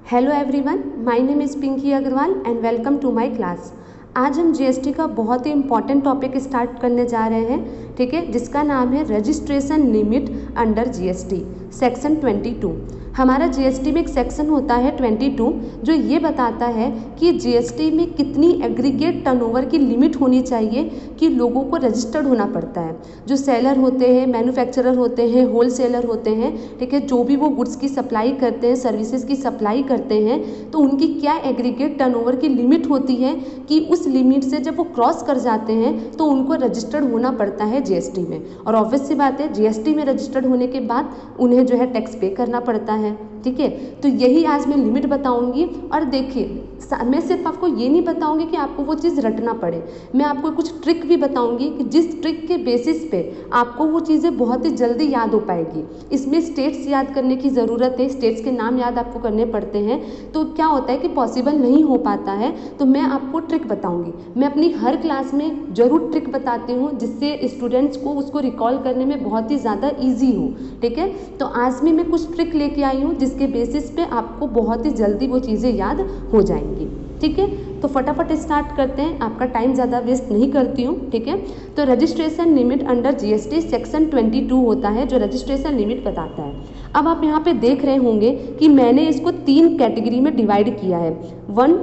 Hello everyone, my name is Pinky Agrawal and welcome to my class. आज हम GST का बहुत ही इंपॉर्टेंट टॉपिक स्टार्ट करने जा रहे हैं, ठीक है, जिसका नाम है registration limit under GST section 22। हमारा जीएसटी में एक सेक्शन होता है 22 जो ये बताता है कि जीएसटी में कितनी एग्रीगेट टर्नओवर की लिमिट होनी चाहिए कि लोगों को रजिस्टर्ड होना पड़ता है। जो सेलर होते हैं, मैन्युफैक्चरर होते हैं, होलसेलर होते हैं, ठीक है, जो भी वो गुड्स की सप्लाई करते हैं, सर्विसेज की सप्लाई करते हैं, तो उनकी क्या एग्रीगेट टर्नओवर की लिमिट होती है कि उस लिमिट से जब वो क्रॉस कर जाते हैं तो उनको रजिस्टर्ड होना पड़ता है जीएसटी में। और ऑब्वियस सी बात है, जीएसटी में रजिस्टर्ड होने के बाद उन्हें जो है टैक्स पे करना पड़ता है, ठीक है। तो यही आज मैं लिमिट बताऊंगी। और देखिए, मैं सिर्फ आपको ये नहीं बताऊंगी कि आपको वो चीज़ रटना पड़े, मैं आपको कुछ ट्रिक भी बताऊंगी कि जिस ट्रिक के बेसिस पे आपको वो चीज़ें बहुत ही जल्दी याद हो पाएगी। इसमें स्टेट्स याद करने की ज़रूरत है, स्टेट्स के नाम याद आपको करने पड़ते हैं, तो क्या होता है कि पॉसिबल नहीं हो पाता है, तो मैं आपको ट्रिक बताऊँगी। मैं अपनी हर क्लास में ज़रूर ट्रिक बताती हूँ जिससे स्टूडेंट्स को उसको रिकॉल करने में बहुत ही ज़्यादा ईजी हो, ठीक है। तो आज भी मैं कुछ ट्रिक लेके आई हूँ जिसके बेसिस पे आपको बहुत ही जल्दी वो चीज़ें याद हो जाएंगी, ठीक है। तो फटाफट स्टार्ट करते हैं, आपका टाइम ज़्यादा वेस्ट नहीं करती हूँ, ठीक है। तो registration limit under GST section 22 होता है जो रजिस्ट्रेशन लिमिट बताता है। अब आप यहाँ पे देख रहे होंगे कि मैंने इसको 3 कैटेगरी में डिवाइड किया है, 1,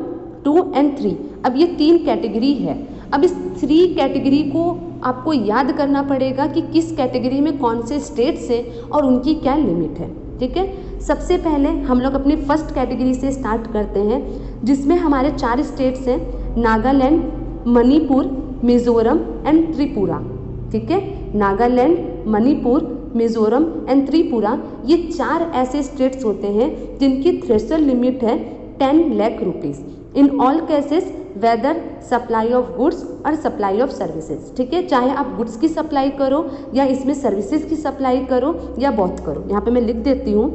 2 एंड 3। अब ये 3 कैटेगरी है। अब इस 3 कैटेगरी को आपको याद करना पड़ेगा कि किस कैटेगरी में कौन से स्टेट्स हैं और उनकी क्या लिमिट है, ठीक है। सबसे पहले हम लोग अपनी फर्स्ट कैटेगरी से स्टार्ट करते हैं जिसमें हमारे 4 स्टेट्स हैं, नागालैंड, मणिपुर, मिजोरम एंड त्रिपुरा, ठीक है। नागालैंड, मणिपुर, मिजोरम एंड त्रिपुरा, ये 4 ऐसे स्टेट्स होते हैं जिनकी थ्रेशोल्ड लिमिट है 10 lakh rupees in all cases whether supply of goods और सप्लाई ऑफ सर्विसेज, ठीक है। चाहे आप गुड्स की सप्लाई करो या इसमें सर्विसेज की सप्लाई करो या बोथ करो, यहाँ पे मैं लिख देती हूँ,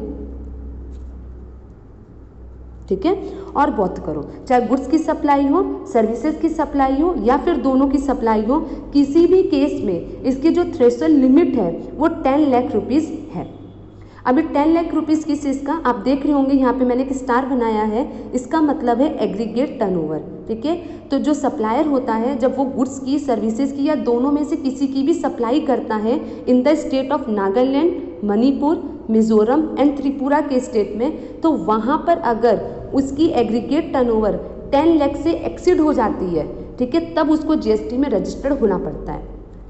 ठीक है, और बोथ करो, चाहे गुड्स की सप्लाई हो, सर्विसेज की सप्लाई हो या फिर दोनों की सप्लाई हो, किसी भी केस में इसकी जो थ्रेशोल्ड लिमिट है वो 10 लाख रुपीज़ है। अभी 10 लाख रुपीज़ किस चीज़ का आप देख रहे होंगे, यहाँ पे मैंने एक स्टार बनाया है, इसका मतलब है एग्रीगेट टर्नओवर, ठीक है। तो जो सप्लायर होता है जब वो गुड्स की, सर्विसेज की या दोनों में से किसी की भी सप्लाई करता है in the state of Nagaland, Manipur, Mizoram and Tripura के स्टेट में, तो वहाँ पर अगर उसकी एग्रीगेट टर्नओवर 10 लाख से एक्सीड हो जाती है, ठीक है, तब उसको जीएसटी में रजिस्टर्ड होना पड़ता है,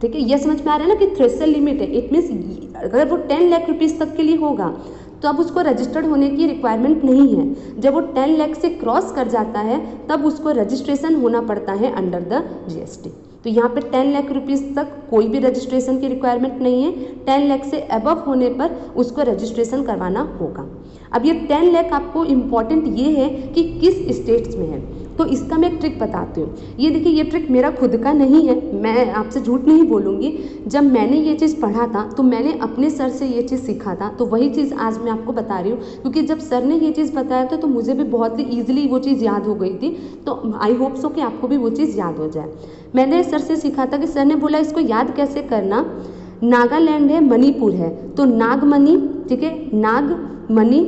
ठीक है। ये समझ में आ रहा है ना कि थ्रेशोल्ड लिमिट है। इट मीन्स अगर वो 10 लाख रुपीज़ तक के लिए होगा तो अब उसको रजिस्टर्ड होने की रिक्वायरमेंट नहीं है। जब वो 10 लाख से क्रॉस कर जाता है तब उसको रजिस्ट्रेशन होना पड़ता है अंडर द जीएसटी। तो यहाँ पे 10 लाख रुपीज़ तक कोई भी रजिस्ट्रेशन की रिक्वायरमेंट नहीं है, 10 लाख से अबव होने पर उसको रजिस्ट्रेशन करवाना होगा। अब ये 10 लाख आपको इम्पॉर्टेंट ये है कि किस स्टेट्स में है, तो इसका मैं एक ट्रिक बताती हूँ। ये देखिए, ये ट्रिक मेरा खुद का नहीं है, मैं आपसे झूठ नहीं बोलूँगी। जब मैंने ये चीज़ पढ़ा था तो मैंने अपने सर से ये चीज़ सीखा था, तो वही चीज़ आज मैं आपको बता रही हूँ, क्योंकि जब सर ने ये चीज़ बताया था तो मुझे भी बहुत ही ईजिली वो चीज़ याद हो गई थी। तो आई होप सो कि आपको भी वो चीज़ याद हो जाए। मैंने सर से सीखा था कि सर ने बोला इसको याद कैसे करना, नागालैंड है, मणिपुर है, तो नागमणि, ठीक है, नागमणि,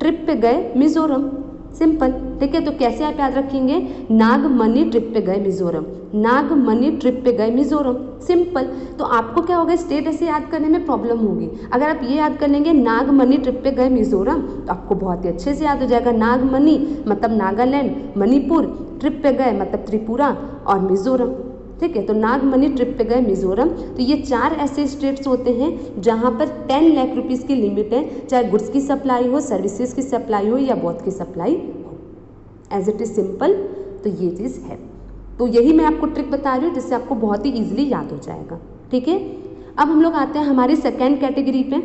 ट्रिप पे गए मिजोरम, सिंपल, ठीक है। तो कैसे आप याद रखेंगे, नागमणि ट्रिप पे गए मिजोरम, नागमणि ट्रिप पे गए मिजोरम, सिंपल। तो आपको क्या होगा, स्टेट ऐसे याद करने में प्रॉब्लम होगी। अगर आप ये याद कर लेंगे नागमणि ट्रिप पे गए मिजोरम, तो आपको बहुत ही अच्छे से याद हो जाएगा। नागमणि मतलब नागालैंड, मणिपुर, ट्रिप पे गए मतलब त्रिपुरा और मिजोरम, ठीक है। तो नागमणि ट्रिप पे गए मिजोरम। तो ये 4 ऐसे स्टेट्स होते हैं जहाँ पर 10 लाख रुपीज़ की लिमिट है, चाहे गुड्स की सप्लाई हो, सर्विसेज की सप्लाई हो या बोथ की सप्लाई हो। एज इट इज़ सिंपल, तो ये चीज़ है। तो यही मैं आपको ट्रिक बता रही हूँ जिससे आपको बहुत ही ईजिली याद हो जाएगा, ठीक है। अब हम लोग आते हैं हमारी सेकेंड कैटेगरी पे।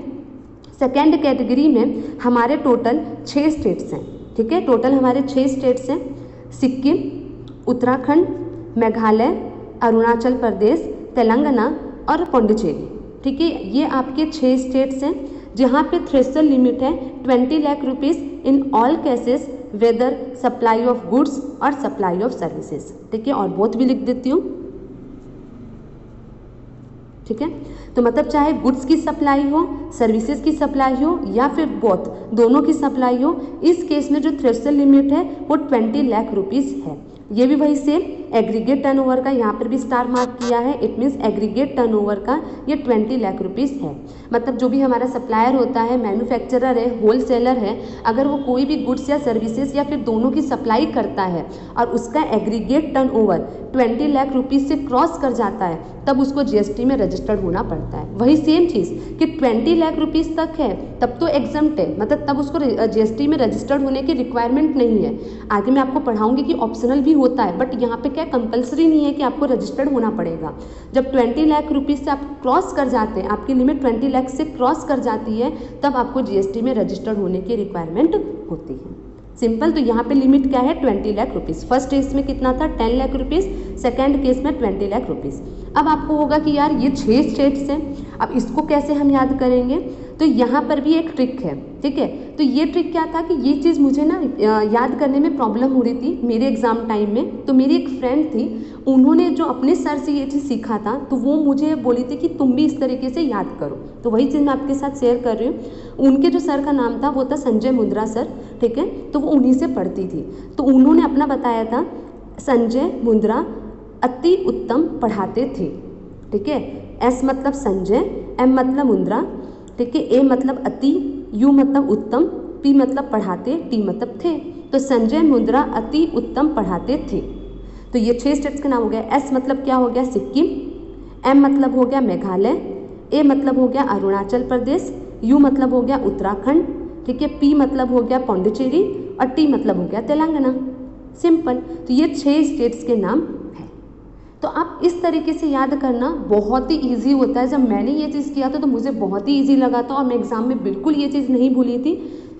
सेकेंड कैटेगरी में हमारे टोटल 6 स्टेट्स हैं, ठीक है। टोटल हमारे 6 स्टेट्स हैं, सिक्किम, उत्तराखंड, मेघालय, अरुणाचल प्रदेश, तेलंगाना और पौंडीचेरी, ठीक है। ये आपके 6 स्टेट्स हैं जहाँ पे थ्रेशोल्ड लिमिट है 20 lakh rupees in all cases whether supply of goods और सप्लाई ऑफ सर्विसेज, ठीक है। और बोथ भी लिख देती हूँ, ठीक है। तो मतलब चाहे गुड्स की सप्लाई हो, सर्विसेज की सप्लाई हो या फिर बोथ दोनों की सप्लाई हो, इस केस में जो थ्रेशोल्ड लिमिट है वो 20 लाख रुपीस है। ये भी वही सेम एग्रीगेट टर्नओवर का यहाँ पर भी स्टार मार्क किया है, इट मीन्स एग्रीगेट टर्नओवर का ये 20 लाख रुपीस है। मतलब जो भी हमारा सप्लायर होता है, मैन्युफैक्चरर है, होलसेलर है, अगर वो कोई भी गुड्स या सर्विसेज या फिर दोनों की सप्लाई करता है और उसका एग्रीगेट टर्नओवर 20 लाख रुपीस से क्रॉस कर जाता है, तब उसको जीएसटी में रजिस्टर्ड होना पड़ता है। वही सेम चीज़ कि 20 लाख रुपीस तक है तब तो एग्जम्प्ट है, मतलब तब उसको जीएसटी में रजिस्टर्ड होने की रिक्वायरमेंट नहीं है। आगे मैं आपको पढ़ाऊंगी कि ऑप्शनल भी होता है, बट यहाँ पे क्या कंपलसरी नहीं है कि आपको रजिस्टर्ड होना पड़ेगा। जब 20 लाख रुपीस से आप क्रॉस कर जाते हैं, आपकी लिमिट 20 लाख से क्रॉस कर जाती है, तब आपको जीएसटी में रजिस्टर्ड होने की रिक्वायरमेंट होती है। सिंपल। तो यहाँ पे लिमिट क्या है 20 लाख रुपीस। फर्स्ट केस में कितना था 10 लाख रुपीस, सेकेंड केस में 20 लाख रुपीस। अब आपको होगा कि यार ये 6 स्टेट्स हैं, अब इसको कैसे हम याद करेंगे। तो यहाँ पर भी एक ट्रिक है, ठीक है। तो ये ट्रिक क्या था कि ये चीज़ मुझे ना याद करने में प्रॉब्लम हो रही थी मेरे एग्ज़ाम टाइम में। तो मेरी एक फ्रेंड थी, उन्होंने जो अपने सर से ये चीज़ सीखा था, तो वो मुझे बोली थी कि तुम भी इस तरीके से याद करो। तो वही चीज़ मैं आपके साथ शेयर कर रही हूँ। उनके जो सर का नाम था वो था संजय मुंद्रा सर, ठीक है। तो वो उन्हीं से पढ़ती थी। तो उन्होंने अपना बताया था, संजय मुंद्रा अति उत्तम पढ़ाते थे, ठीक है। एस मतलब संजय, एम मतलब मुंद्रा, ठीक है। ए मतलब अति, यू मतलब उत्तम, पी मतलब पढ़ाते, टी मतलब थे। तो संजय मुंद्रा अति उत्तम पढ़ाते थे। तो ये 6 स्टेट्स का नाम हो गया। एस मतलब क्या हो गया सिक्किम, एम मतलब हो गया मेघालय, ए मतलब हो गया अरुणाचल प्रदेश, यू मतलब हो गया उत्तराखंड, ठीक है। पी मतलब हो गया पौंडीचेरी और टी मतलब हो गया तेलंगाना। सिंपल। तो ये 6 स्टेट्स के नाम हैं। तो आप इस तरीके से याद करना बहुत ही ईजी होता है। जब मैंने ये चीज़ किया था तो मुझे बहुत ही ईजी लगा था और मैं एग्ज़ाम में बिल्कुल ये चीज़ नहीं भूली थी।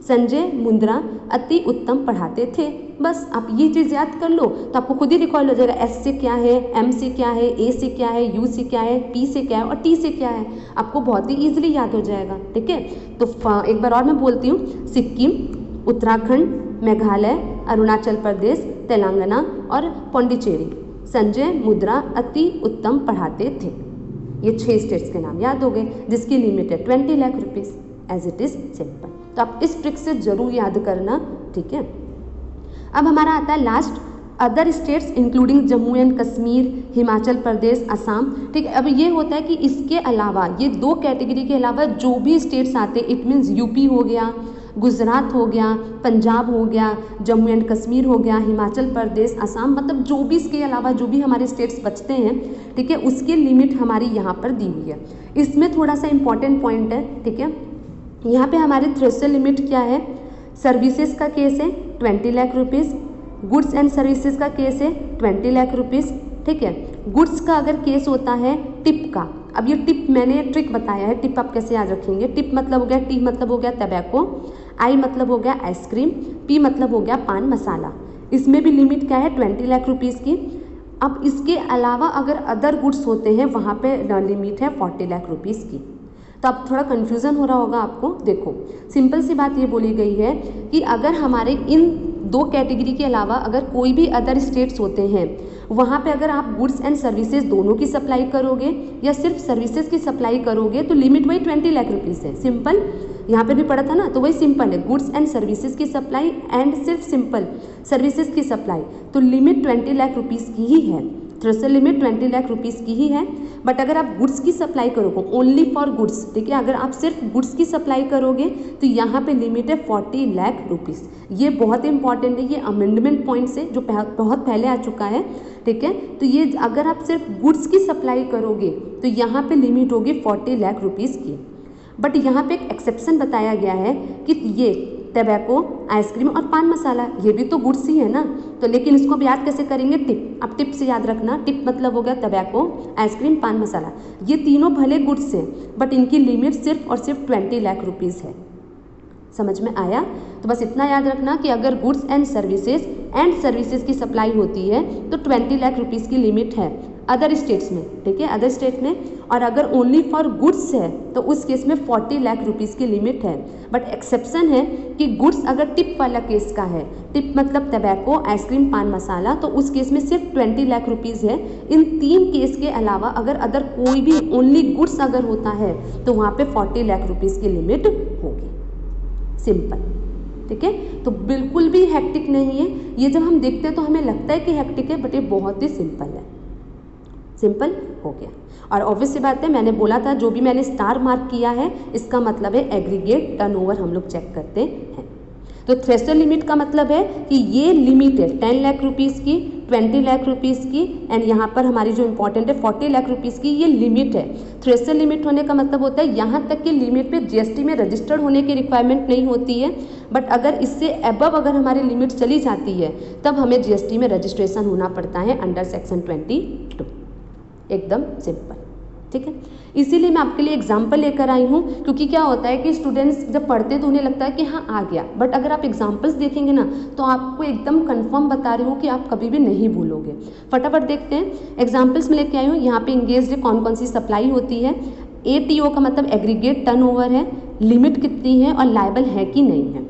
संजय मुंद्रा अति उत्तम पढ़ाते थे। बस आप ये चीज़ याद कर लो तो आपको खुद ही रिकॉल हो जाएगा। एस से क्या है, एम से क्या है, ए से क्या है, यू से क्या है, पी से क्या है और टी से क्या है, आपको बहुत ही ईजिली याद हो जाएगा, ठीक है। तो एक बार और मैं बोलती हूँ, सिक्किम, उत्तराखंड, मेघालय, अरुणाचल प्रदेश, तेलंगाना और पौंडीचेरी। संजय मुंद्रा अति उत्तम पढ़ाते थे। ये 6 स्टेट्स के नाम याद हो गए, जिसकी लिमिट है 20 lakh rupees. As it is simple. तो आप इस ट्रिक से जरूर याद करना, ठीक है। अब हमारा आता है last, other states including Jammu and Kashmir, Himachal Pradesh, Assam, ठीक है। अब ये होता है कि इसके अलावा, ये 2 कैटेगरी के अलावा जो भी स्टेट्स आते, इट मीन्स यूपी हो गया, गुजरात हो गया, पंजाब हो गया, जम्मू एंड कश्मीर हो गया, हिमाचल प्रदेश, असम, मतलब जो भी इसके अलावा जो भी हमारे स्टेट्स बचते हैं, ठीक है, उसकी लिमिट हमारी यहाँ पर दी हुई है। इसमें थोड़ा सा इंपॉर्टेंट पॉइंट है, ठीक है। यहाँ पे हमारी थ्रेशोल्ड लिमिट क्या है। सर्विसेज का केस है 20 lakh rupees, goods and services का केस है 20 लाख रुपीज़, ठीक है। गुड्स का अगर केस होता है टिप का, अब ये टिप मैंने ट्रिक बताया है, टिप आप कैसे याद रखेंगे। टिप मतलब हो गया, टी मतलब हो गया टबैको, आई मतलब हो गया आइसक्रीम, पी मतलब हो गया पान मसाला। इसमें भी लिमिट क्या है 20 लाख रुपीज़ की। अब इसके अलावा अगर अदर गुड्स होते हैं वहाँ पे लिमिट है 40 लाख रुपीज़ की। तो अब थोड़ा कन्फ्यूज़न हो रहा होगा आपको। देखो सिंपल सी बात ये बोली गई है कि अगर हमारे इन 2 कैटेगरी के अलावा अगर कोई भी अदर स्टेट्स होते हैं, वहाँ पे अगर आप गुड्स एंड सर्विसेज दोनों की सप्लाई करोगे या सिर्फ सर्विसेज की सप्लाई करोगे तो लिमिट वही 20 लाख रुपीज़ है। सिंपल। यहाँ पे भी पढ़ा था ना, तो वही सिंपल है, गुड्स एंड सर्विसेज की सप्लाई एंड सिर्फ सिंपल सर्विसेज की सप्लाई, तो लिमिट 20 लाख रुपीज़ की ही है। थ्रेशोल्ड लिमिट 20 लाख रुपीज़ की ही है। बट अगर आप गुड्स की सप्लाई करोगे, ओनली फॉर गुड्स, ठीक है, अगर आप सिर्फ गुड्स की सप्लाई करोगे तो यहाँ पे लिमिट है 40 लाख रुपीज़। ये बहुत इंपॉर्टेंट है, ये अमेंडमेंट पॉइंट से जो बहुत पहले आ चुका है, ठीक है। तो ये अगर आप सिर्फ गुड्स की सप्लाई करोगे तो यहाँ पे लिमिट होगी 40 लाख रुपीज़ की। बट यहाँ पे एक एक्सेप्शन बताया गया है कि ये टबैको, आइसक्रीम और पान मसाला, ये भी तो गुड्स ही है ना। तो लेकिन इसको भी याद कैसे करेंगे, टिप। अब टिप से याद रखना, टिप मतलब हो गया टबैको, आइसक्रीम, पान मसाला, ये तीनों भले गुड्स हैं बट इनकी लिमिट सिर्फ और सिर्फ 20 लाख रुपीज़ है। समझ में आया? तो बस इतना याद रखना कि अगर गुड्स एंड सर्विसेज की सप्लाई होती है तो 20 लाख रुपीज़ की लिमिट है अदर स्टेट्स में, ठीक है, अदर स्टेट में। और अगर ओनली फॉर गुड्स है तो उस केस में 40 लाख रुपीज़ की लिमिट है। बट एक्सेप्शन है कि गुड्स अगर टिप वाला केस का है, टिप मतलब टबैको, आइसक्रीम, पान मसाला, तो उस केस में सिर्फ 20 लाख रुपीज़ है। इन 3 केस के अलावा अगर अदर कोई भी ओनली गुड्स अगर होता है तो वहाँ पे 40 लाख रुपीज़ की लिमिट होगी। सिंपल, ठीक है। तो बिल्कुल भी हेक्टिक नहीं है ये। जब हम देखते हैं तो हमें लगता है कि हेक्टिक है, बट ये बहुत ही सिंपल है। सिंपल हो गया। और ऑब्वियस सी बात है, मैंने बोला था जो भी मैंने स्टार मार्क किया है इसका मतलब है एग्रीगेट टर्नओवर हम लोग चेक करते हैं। तो थ्रेशोल्ड लिमिट का मतलब है कि ये लिमिट है 10 लाख रुपीज़ की, 20 लाख रुपीज़ की, एंड यहाँ पर हमारी जो इंपॉर्टेंट है 40 लाख रुपीज़ की, ये लिमिट है। थ्रेशोल्ड लिमिट होने का मतलब होता है यहाँ तक कि लिमिट पे जीएसटी में रजिस्टर्ड होने की रिक्वायरमेंट नहीं होती है। बट अगर इससे अबव अगर हमारी लिमिट चली जाती है तब हमें जीएसटी में रजिस्ट्रेशन होना पड़ता है अंडर सेक्शन 22। एकदम सिंपल, ठीक है। इसीलिए मैं आपके लिए एग्जाम्पल लेकर आई हूँ, क्योंकि क्या होता है कि स्टूडेंट्स जब पढ़ते हैं तो उन्हें लगता है कि हाँ आ गया, बट अगर आप एग्जाम्पल्स देखेंगे ना तो आपको एकदम कंफर्म बता रही हूँ कि आप कभी भी नहीं भूलोगे। फटाफट देखते हैं, एग्जाम्पल्स में लेके आई हूँ। यहाँ पे इंगेज्ड कौन कौन सी सप्लाई होती है, ATO का मतलब एग्रीगेट टर्नओवर है, लिमिट कितनी है और लायबल है कि नहीं है।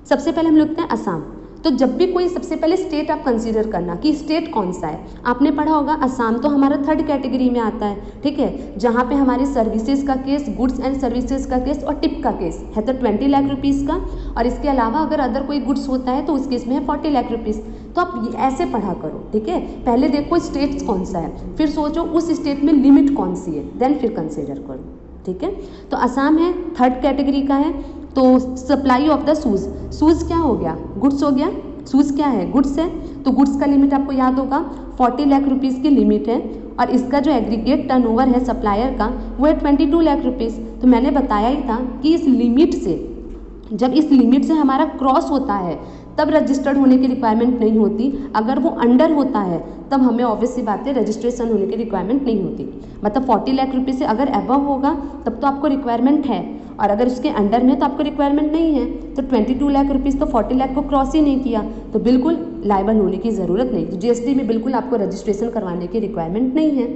सबसे पहले हम लिखते हैं असम। तो जब भी कोई सबसे पहले स्टेट आप कंसीडर करना कि स्टेट कौन सा है। आपने पढ़ा होगा असम तो हमारा 3rd कैटेगरी में आता है, ठीक है, जहाँ पे हमारी सर्विसेज का केस, गुड्स एंड सर्विसेज का केस और टिप का केस है तो 20 लाख रुपीज़ का, और इसके अलावा अगर अदर कोई गुड्स होता है तो उस केस में है 40 लाख रुपीज़। तो आप ऐसे पढ़ा करो, ठीक है। पहले देखो स्टेट कौन सा है, फिर सोचो उस स्टेट में लिमिट कौन सी है, देन फिर कंसिडर करो, ठीक है। तो असम है, 3rd कैटेगरी का है। तो supply of the shoes, shoes क्या हो गया, गुड्स हो गया, शूज़ क्या है, गुड्स है। तो गुड्स का लिमिट आपको याद होगा 40 लाख रुपीज़ की लिमिट है, और इसका जो एग्रीगेट टर्नओवर है सप्लायर का वो है 22 लाख रुपीज़। तो मैंने बताया ही था कि इस लिमिट से, जब इस लिमिट से हमारा क्रॉस होता है तब रजिस्टर्ड होने की रिक्वायरमेंट नहीं होती। अगर वो अंडर होता है तब हमें ऑब्वियस सी बात है रजिस्ट्रेशन होने की रिक्वायरमेंट नहीं होती। मतलब 40 लाख रुपये से अगर अबव होगा तब तो आपको रिक्वायरमेंट है, और अगर उसके अंडर में तो आपको रिक्वायरमेंट नहीं है। तो 22 लाख रुपीज़ तो 40 लाख को क्रॉस ही नहीं किया, तो बिल्कुल लायबल होने की ज़रूरत नहीं। तो जीएसटी में बिल्कुल आपको रजिस्ट्रेशन करवाने की रिक्वायरमेंट नहीं है।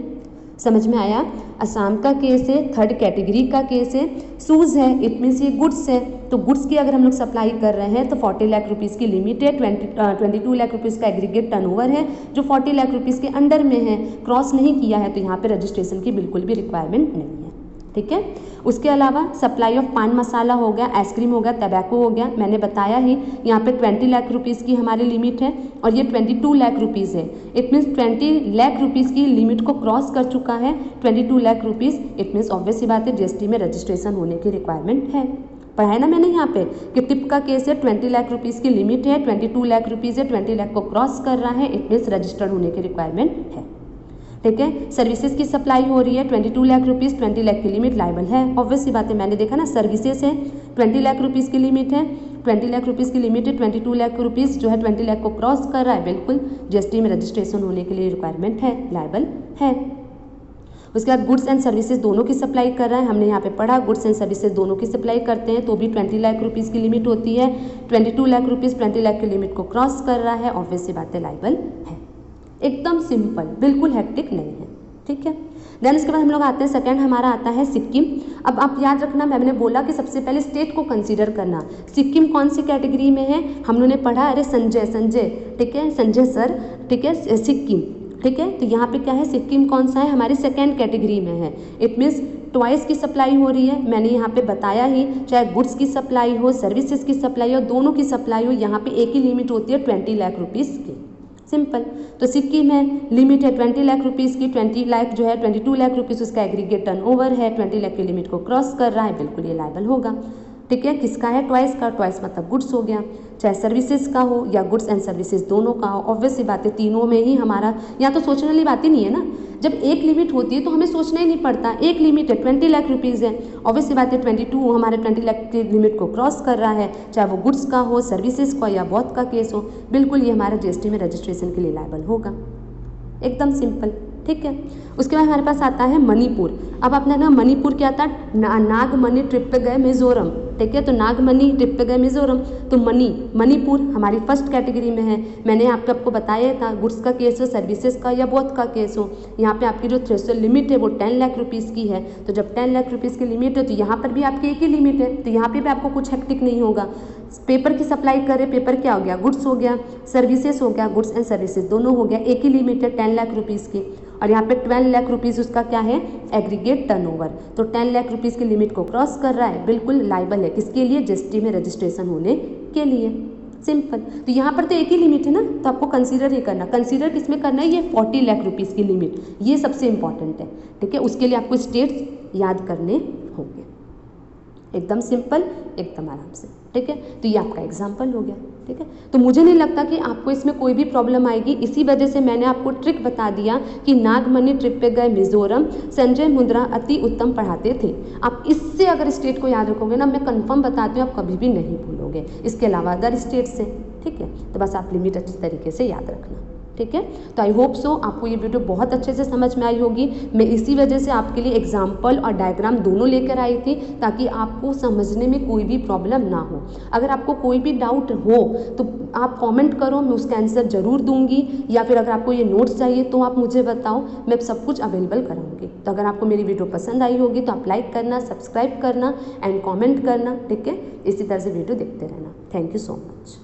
समझ में आया? असम का केस है, 3rd कैटेगरी का केस है, शूज़ है, इट मीन्स ये गुड्स है। तो गुड्स की अगर हम लोग सप्लाई कर रहे हैं तो 40 लाख रुपीज़ की लिमिट है, 22 लाख रुपीज़ का एग्रीगेट टर्नओवर है जो 40 लाख रुपीज़ के अंडर में है, क्रॉस नहीं किया है, तो यहाँ पे रजिस्ट्रेशन की बिल्कुल भी रिक्वायरमेंट नहीं है, ठीक है। उसके अलावा सप्लाई ऑफ पान मसाला हो गया, आइसक्रीम हो गया, टबैको हो गया, मैंने बताया ही यहाँ पे 20 लाख रुपीज़ की हमारी लिमिट है और ये 22 लाख रुपीज़ है। इट मीन्स 20 लाख रुपीज़ की लिमिट को क्रॉस कर चुका है 22 lakh rupees. It means obvious सी बात है जीएसटी में रजिस्ट्रेशन होने की रिक्वायरमेंट है। पढ़ाया ना मैंने यहाँ पे कि टिप का केस है, 20 लाख रुपीज़ की लिमिट है, 22 लाख रुपीज़ है, 20 लाख को क्रॉस कर रहा है, इट मीन्स रजिस्टर्ड होने की रिक्वायरमेंट है, ठीक है। सर्विसेज की सप्लाई हो रही है 22 लाख रुपीज़, 20 लाख की लिमिट लायबल है। ऑब्वियस सी बात है, मैंने देखा ना सर्विसेज है 20 लाख रुपीज़ की लिमिट है, 20 लाख रुपीज़ की लिमिट है, 22 लाख रुपीज़ जो है 20 लाख को क्रॉस कर रहा है, बिल्कुल जीएसटी में रजिस्ट्रेशन होने के लिए रिक्वायरमेंट है, लायबल है। उसके बाद गुड्स एंड सर्विसेज दोनों की सप्लाई कर रहा है, हमने यहाँ पे पढ़ा गुड्स एंड सर्विसेज दोनों की सप्लाई करते हैं तो भी 20 लाख रुपीज़ की लिमिट होती है। 22 लाख रुपीज़ 20 लाख की लिमिट को क्रॉस कर रहा है, ऑब्वियस सी बात है लायबल है। एकदम सिंपल, बिल्कुल हेक्टिक नहीं है, ठीक है। देन इसके बाद हम लोग आते हैं, सेकंड हमारा आता है सिक्किम। अब आप याद रखना, मैंने बोला कि सबसे पहले स्टेट को कंसीडर करना। सिक्किम कौन सी कैटेगरी में है, हम लोगों ने पढ़ा, अरे संजय, ठीक है, संजय सर, ठीक है, सिक्किम, ठीक है। तो यहाँ पे क्या है, सिक्किम कौन सा है, हमारी 2nd कैटेगरी में है। इट मीन्स ट्वाइस की सप्लाई हो रही है, मैंने यहाँ पे बताया ही, चाहे गुड्स की सप्लाई हो, सर्विसेज की सप्लाई हो, दोनों की सप्लाई हो, यहाँ पे एक ही लिमिट होती है 20 लाख रुपीज़ की, सिंपल। तो सिक्किम है, लिमिट है 20 लाख रुपीज़ की, 20 लाख जो है 22 लाख रुपीज़ उसका एग्रीगेट टर्नओवर है, 20 लाख की लिमिट को क्रॉस कर रहा है, बिल्कुल ये लायबल होगा, ठीक है। किसका है, ट्वाइस का, ट्वाइस मतलब गुड्स हो गया, चाहे सर्विसेज का हो या गुड्स एंड सर्विसेज दोनों का हो। ऑब्वियस सी बात है तीनों में ही हमारा, यहाँ तो सोचने वाली बात ही नहीं है ना, जब एक लिमिट होती है तो हमें सोचना ही नहीं पड़ता, एक लिमिट है 20 लाख रुपीज़ है, ऑब्वियस सी बात है 22 हमारे 20 लाख की लिमिट को क्रॉस कर रहा है, चाहे वो गुड्स का हो, सर्विसेज का या बोथ का केस हो, बिल्कुल ये हमारा जीएसटी में रजिस्ट्रेशन के लिए लायबल होगा, एकदम सिंपल, ठीक है। उसके बाद हमारे पास आता है मणिपुर। अब आपने ना मणिपुर क्या था, नागमणि ट्रिप पे गए मिजोरम, ठीक है। तो नागमणि ट्रिप पे गए मिजोरम, तो मणिपुर हमारी फर्स्ट कैटेगरी में है। मैंने आपको बताया था गुड्स का केस हो, सर्विसेज का या बोथ का केस हो। यहाँ पे आपकी जो थ्रेशोल्ड लिमिट है वो 10 लाख रुपीज़ की है। तो जब 10 लाख रुपीज़ की लिमिट है तो यहाँ पर भी आपकी एक ही लिमिट है, तो यहाँ पे भी आपको कुछ हेक्टिक नहीं होगा। पेपर की सप्लाई करें, पेपर क्या हो गया, गुड्स हो गया, सर्विसेज हो गया, गुड्स एंड सर्विसेज दोनों हो गया, एक ही लिमिट है 10 लाख रुपीज़ की। और यहाँ पे 12 लाख रुपीज़ उसका क्या है, एग्रीगेट टर्नओवर। तो 10 लाख रुपीज़ की लिमिट को क्रॉस कर रहा है, बिल्कुल लाइबल है। किसके लिए, जीएसटी में रजिस्ट्रेशन होने के लिए, सिंपल। तो यहाँ पर तो एक ही लिमिट है ना, तो आपको कंसीडर ही करना, कंसीडर किसमें करना है, ये 40 लाख रुपीज़ की लिमिट, ये सबसे इंपॉर्टेंट है, ठीक है। उसके लिए आपको स्टेट्स याद करने होंगे, एकदम सिंपल, एकदम आराम से, ठीक है। तो ये आपका एग्जाम्पल हो गया, ठीक है। तो मुझे नहीं लगता कि आपको इसमें कोई भी प्रॉब्लम आएगी। इसी वजह से मैंने आपको ट्रिक बता दिया कि नागमणि ट्रिप पे गए मिजोरम, संजय मुद्रा अति उत्तम पढ़ाते थे। आप इससे अगर स्टेट को याद रखोगे ना, मैं कंफर्म बताती हूँ आप कभी भी नहीं भूलोगे। इसके अलावा अदर स्टेट से, ठीक है। तो बस आप लिमिट अच्छी तरीके से याद रखना, ठीक है। तो आई होप सो आपको ये वीडियो बहुत अच्छे से समझ में आई होगी। मैं इसी वजह से आपके लिए एग्जाम्पल और डायग्राम दोनों लेकर आई थी, ताकि आपको समझने में कोई भी प्रॉब्लम ना हो। अगर आपको कोई भी डाउट हो तो आप कमेंट करो, मैं उसका आंसर ज़रूर दूंगी। या फिर अगर आपको ये नोट्स चाहिए तो आप मुझे बताओ, मैं सब कुछ अवेलेबल कराऊंगी। तो अगर आपको मेरी वीडियो पसंद आई होगी तो आप लाइक करना, सब्सक्राइब करना एंड कॉमेंट करना, ठीक है। इसी तरह से वीडियो देखते रहना। Thank you so much.